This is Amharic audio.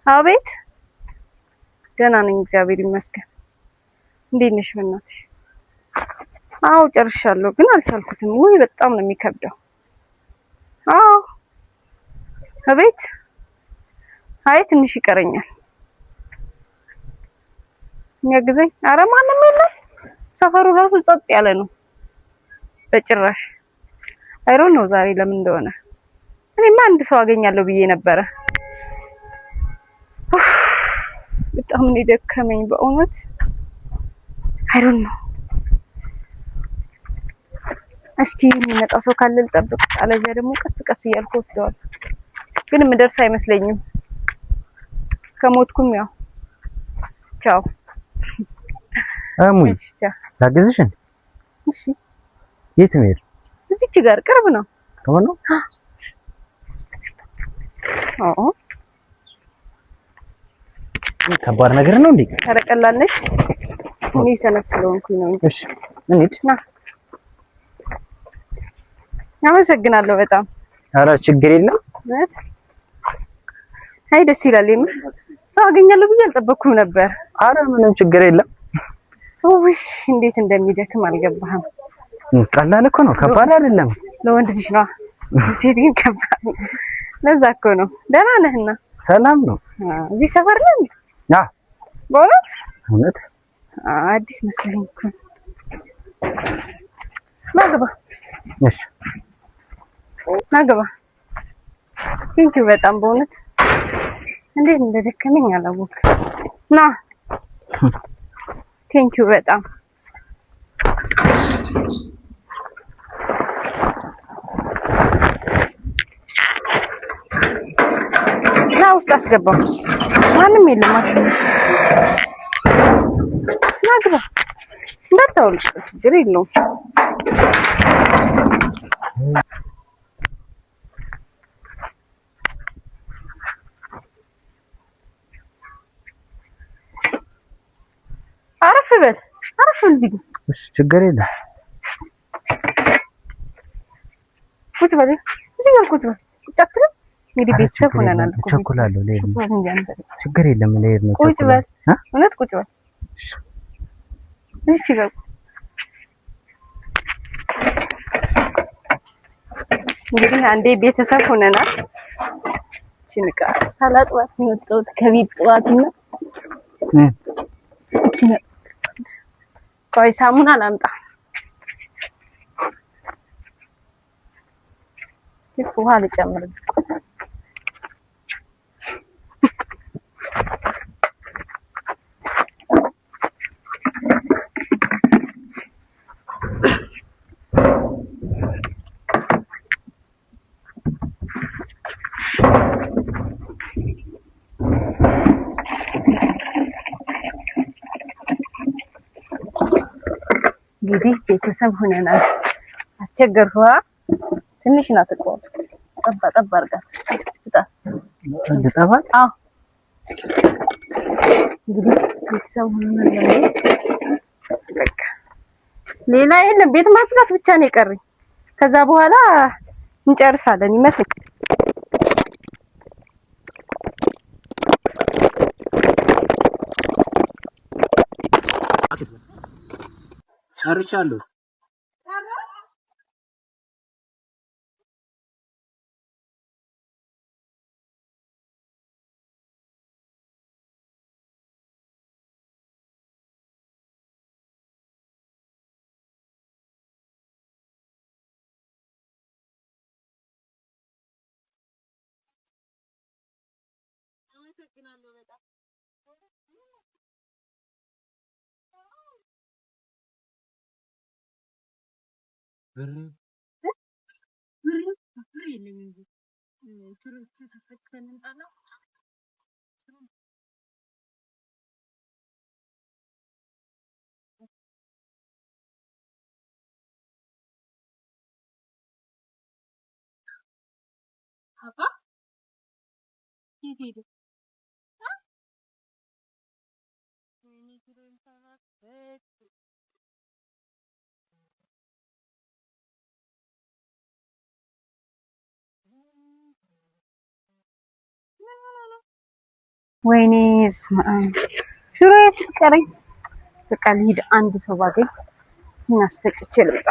አቤት ደህና ነኝ እግዚአብሔር ይመስገን። እንዴት ነሽ በእናትሽ? አዎ ጨርሻለሁ ግን አልቻልኩትም። ወይ በጣም ነው የሚከብደው። አዎ አቤት አይ ትንሽ ይቀረኛል። የሚያግዘኝ ኧረ ማንም የለም። ሰፈሩ ራሱ ጸጥ ያለ ነው በጭራሽ። አይሮን ነው ዛሬ ለምን እንደሆነ። እኔማ አንድ ሰው አገኛለሁ ብዬ ነበረ። በጣም ነው የደከመኝ በእውነት አይሮን ነው። እስኪ የሚመጣ ሰው ካለ ልጠብቅ፣ አለዚያ ደግሞ ቀስ ቀስ እያልኩ ወስደዋለሁ። ግን የምደርስ አይመስለኝም። ከሞትኩም ያው ቻው። አሙይ ላግዝሽ? እሺ የት መሄድ? እዚች ጋር ቅርብ ነው። ቅርብ ነው? አዎ ከባድ ነገር ነው እንዴ? ተረቀላል ነች። እኔ ሰነፍ ስለሆንኩኝ ነው እንጂ። እሺ እንሂድ። አመሰግናለሁ በጣም። ኧረ ችግር የለም። አይ ደስ ይላል። የምር ሰው አገኛለሁ ብዬ አልጠበኩም ነበር። ኧረ ምንም ችግር የለም። ውይ እንዴት እንደሚደክም አልገባህም። ቀላል እኮ ነው፣ ከባድ አይደለም። ለወንድ ልጅ ነው፣ ሴት ግን ከባድ ነው። ለዛ እኮ ነው። ደህና ነህና? ሰላም ነው። እዚህ ሰፈር ነህ? አዎ በእውነት እውነት። አዲስ መስለኝ እኮ ናግባ። እሺ ናግባ። ቴንኪው በጣም በእውነት እንዴት እንደደከመኝ አላወቅም። ና ቴንኪው በጣም ና ውስጥ አስገባው። ማንም የለም። ና ግባ። እንዳታወልቅ ችግር የለውም። አረፍ በል እዚህ ጋር። እሺ ችግር የለም። ቁጭ በል እዚህ ጋር ቁጭ በል። ቁጭ አትልም? እንግዲህ ቤተሰብ ሆነናል እኮ። ቸኩላለሁ። ችግር የለም። ልሄድ ነው። ቁጭ በል እውነት ቁጭ በል። እዚች ጋር እንግዲህ አንዴ ቤተሰብ ሆነናል። እቺን ዕቃ ሳላጥባት ነው የወጣሁት ከቤት ጠዋትና እቺን ቆይ ሳሙና ላምጣ። ውሃ ልጨምርልህ። እንግዲህ ቤተሰብ ሆነናል። አስቸገርኩህ? ትንሽ ናት እኮ ጠባ አድርጋት። እንድጠባት? አዎ እንግዲህ ቤተሰብ ሆነናል። በቃ ሌላ የለም። ቤት ማጽዳት ብቻ ነው የቀረኝ። ከዛ በኋላ እንጨርሳለን ይመስል። ጨርሻለሁ። አመሰግናለሁ በጣም። ብር የለኝም እንጂ ትርፍ ተስፈክተን እንጣላ አባ የት ሄደ? ወይኔ ሽሮዬ ስትቀረኝ በቃ ልሂድ። አንድ ሰው ባገኝ እናስፈጭቼ ልምጣ።